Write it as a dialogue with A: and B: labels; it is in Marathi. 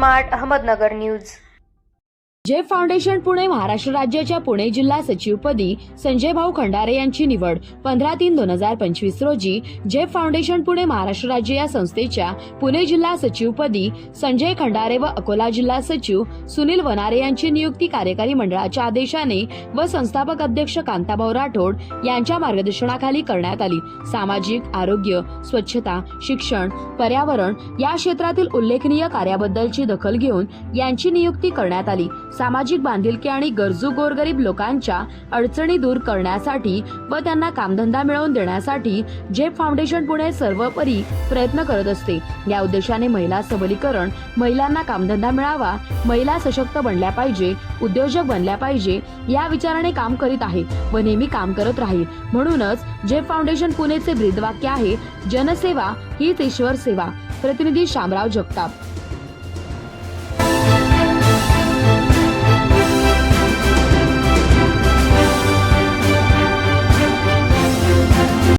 A: Smart Ahmednagar news.
B: Jeff foundation Pune Maharashtra राज्याच्या पुणे जिल्हा सचिवपदी संजय भाऊ खंडारे यांची निवड 15/3/2025 रोजी जेफ फाउंडेशन पुणे महाराष्ट्र राज्य या संस्थेच्या पुणे जिल्हा सचिवपदी संजय खंडारे व अकोला जिल्हा सचिव सुनील वनारे यांची नियुक्ती कार्यकारी मंडळाच्या आदेशाने व संस्थापक अध्यक्ष कांताभाऊ राठोड यांच्या मार्गदर्शनाखाली करण्यात आली। सामाजिक आरोग्य, स्वच्छता, शिक्षण, पर्यावरण या क्षेत्रातील उल्लेखनीय कार्याबद्दलची दखल घेऊन यांची नियुक्ती करण्यात आली। सामाजिक बांधिलकी आणि गरजू गोरगरीब लोकांच्या अडचणी दूर करण्यासाठी व त्यांना कामधंदा मिळवून देण्यासाठी जेफ फाउंडेशन पुणे सर्वोपरी प्रयत्न करत असते। या उद्देशाने महिला सबलीकरण, महिलांना कामधंदा मिळावा, महिला सशक्त बनल्या पाहिजे, उद्योजक बनल्या पाहिजे या विचाराने काम करीत आहे व नेहमी काम करत राहील। म्हणूनच जेफ फाउंडेशन पुणेचे ब्रीदवाक्य आहे, जनसेवा हीच ईश्वर सेवा। प्रतिनिधी शामराव जगताप।